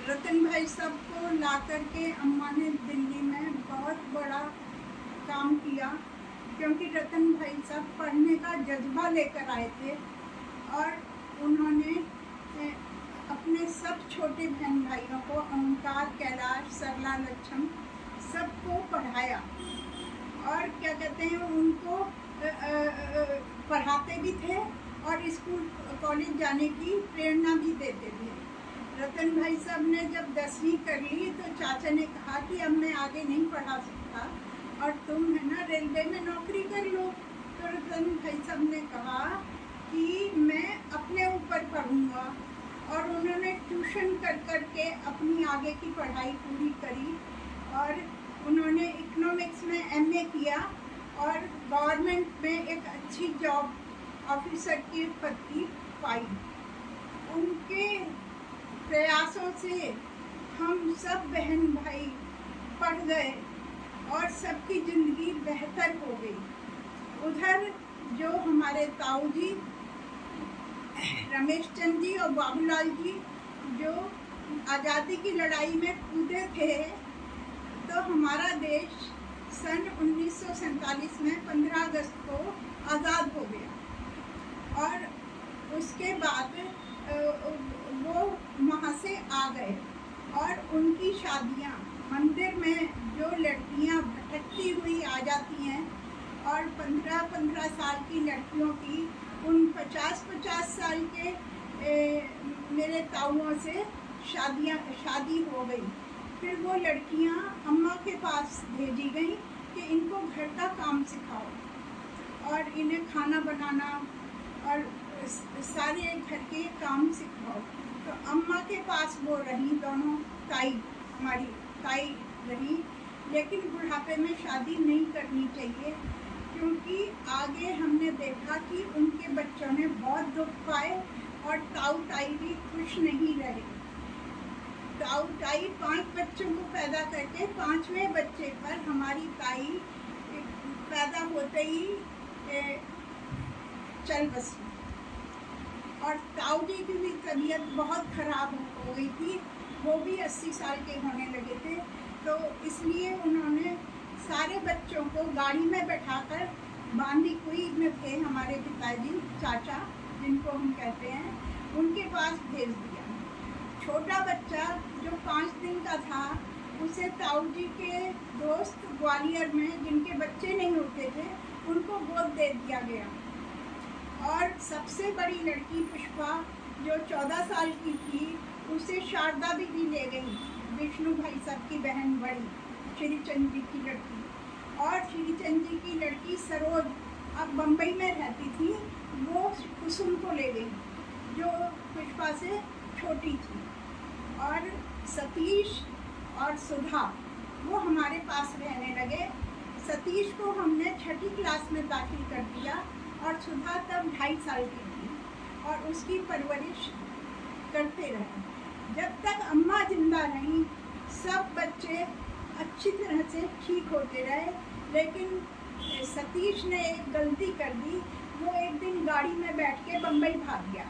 रतन भाई साहब को ला करके अम्मा ने दिल्ली में बहुत बड़ा काम किया, क्योंकि रतन भाई साहब पढ़ने का जज्बा लेकर आए थे और उन्होंने अपने सब छोटे बहन भाइयों को, ओंकार, कैलाश, सरला, लक्ष्म, सबको पढ़ाया और क्या कहते हैं, उनको पढ़ाते भी थे और स्कूल कॉलेज जाने की प्रेरणा भी देते थे। रतन भाई साहब ने जब 10वीं कर ली तो चाचा ने कहा कि अब मैं आगे नहीं पढ़ा सकता और तुम है ना रेलवे में नौकरी कर लो। तो रतन भाई साहब ने कहा कि मैं अपने ऊपर पढ़ूंगा और उन्होंने ट्यूशन कर करके अपनी आगे की पढ़ाई पूरी करी और उन्होंने इकोनॉमिक्स में एमए किया और गवर्नमेंट में एक अच्छी जॉब ऑफिसर की पद की पाई। उनके प्रयासों से हम सब बहन भाई पढ़ गए और सबकी ज़िंदगी बेहतर हो गई। उधर जो हमारे ताऊ जी, रमेश चंद जी और बाबूलाल जी जो आज़ादी की लड़ाई में कूदे थे, तो हमारा देश सन 1947 में 15 अगस्त को आज़ाद हो गया और उसके बाद वो वहाँ से आ गए और उनकी शादियाँ मंदिर में जो लड़कियाँ भटकती हुई आ जाती हैं और 15-15 साल की लड़कियों की उन 50-50 साल के मेरे ताऊओं से शादी हो गई। फिर वो लड़कियाँ अम्मा के पास भेजी गई कि इनको घर का काम सिखाओ और इन्हें खाना बनाना और सारे घर के काम सिखाओ। तो अम्मा के पास वो रही, दोनों ताई, हमारी ताई रही, लेकिन बुढ़ापे में शादी नहीं करनी चाहिए, क्योंकि आगे हमने देखा कि उनके बच्चों ने बहुत दुख पाए और ताऊ ताई भी खुश नहीं रहे। ताऊ ताई 5 बच्चों को पैदा करके 5वें बच्चे पर हमारी ताई पैदा होते ही चल बसी और ताऊ जी की भी तबीयत बहुत ख़राब हो गई थी, वो भी 80 साल के होने लगे थे। तो इसलिए उन्होंने सारे बच्चों को गाड़ी में बैठाकर, बांदीकुई में थे हमारे पिताजी, चाचा जिनको हम कहते हैं, उनके पास भेज दिया। छोटा बच्चा जो 5 दिन का था, उसे ताऊ जी के दोस्त ग्वालियर में जिनके बच्चे नहीं होते थे, उनको गोद दे दिया गया। और सबसे बड़ी लड़की पुष्पा जो 14 साल की थी, उसे शारदा दीदी ले गई, विष्णु भाई साहब की बहन बड़ी, श्रीचंद जी की लड़की। और श्रीचंद जी की लड़की सरोज अब बम्बई में रहती थी, वो कुसुम को ले गई जो पुष्पा से छोटी थी। और सतीश और सुधा वो हमारे पास रहने लगे। सतीश को हमने 6ठी क्लास में दाखिल कर दिया और सुधा तब 2.5 साल की थी और उसकी परवरिश करते रहे। जब तक अम्मा जिंदा रहीं, सब बच्चे अच्छी तरह से ठीक होते रहे, लेकिन सतीश ने एक गलती कर दी। वो एक दिन गाड़ी में बैठ के बम्बई भाग गया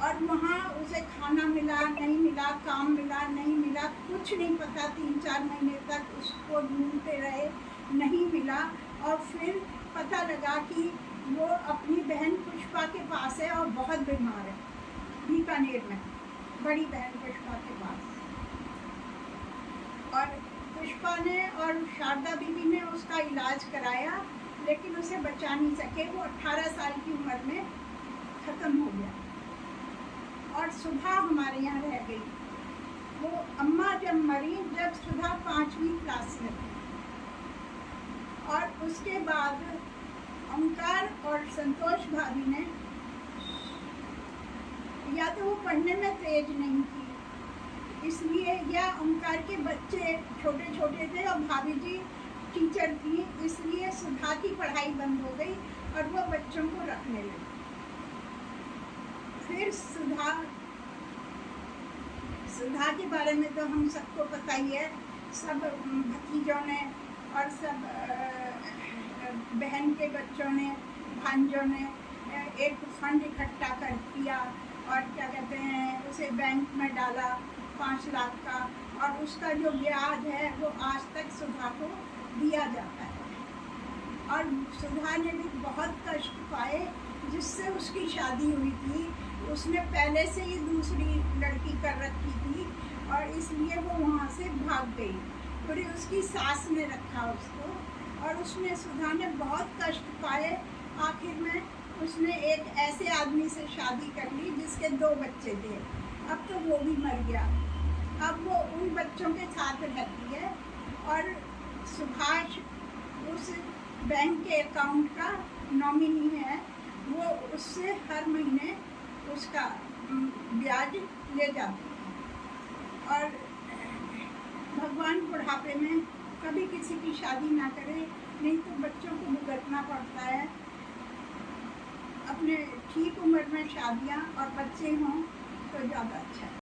और वहाँ उसे खाना मिला नहीं मिला, काम मिला नहीं मिला, कुछ नहीं पता। 3-4 महीने तक उसको ढूंढते रहे, नहीं मिला। और फिर पता लगा कि वो अपनी बहन पुष्पा के पास है और बहुत बीमार है, बीकानेर में, बड़ी बहन पुष्पा के पास। और पुष्पा ने और शारदा बीबी ने उसका इलाज कराया, लेकिन उसे बचा नहीं सके। वो 18 साल की उम्र में ख़त्म हो गया और सुधा हमारे यहाँ रह गई। वो अम्मा जब मरी, जब सुधा 5वीं क्लास में थी। और उसके बाद ओंकार और संतोष भाभी ने, या तो वो पढ़ने में तेज नहीं थी इसलिए, या ओंकार के बच्चे छोटे छोटे थे और भाभी जी टीचर थी, इसलिए सुधा की पढ़ाई बंद हो गई और वो बच्चों को रखने लगी। फिर सुधा के बारे में तो हम सबको पता ही है। सब भतीजों ने और सब बहन के बच्चों ने, भांजों ने एक फंड इकट्ठा कर किया और क्या कहते हैं, उसे बैंक में डाला 5 लाख का, और उसका जो ब्याज है वो आज तक सुधा को दिया जाता है। और सुधा ने भी बहुत कष्ट पाए, जिससे उसकी शादी हुई थी उसने पहले से ही दूसरी लड़की कर रखी थी, और इसलिए वो वहाँ से भाग गई। फिर उसकी सास ने रखा उसको, और उसने सुधा ने बहुत कष्ट पाए। आखिर में उसने एक ऐसे आदमी से शादी कर ली जिसके 2 बच्चे थे। अब तो वो भी मर गया। अब वो उन बच्चों के साथ रहती है, और सुभाष उस बैंक के अकाउंट का नॉमिनी है। वो उससे हर महीने उसका ब्याज ले जाती है। और भगवान बुढ़ापे में कभी किसी की शादी ना करे, नहीं तो बच्चों को भुगतना पड़ता है। अपने ठीक उम्र में शादियाँ और बच्चे हों तो ज़्यादा अच्छा है।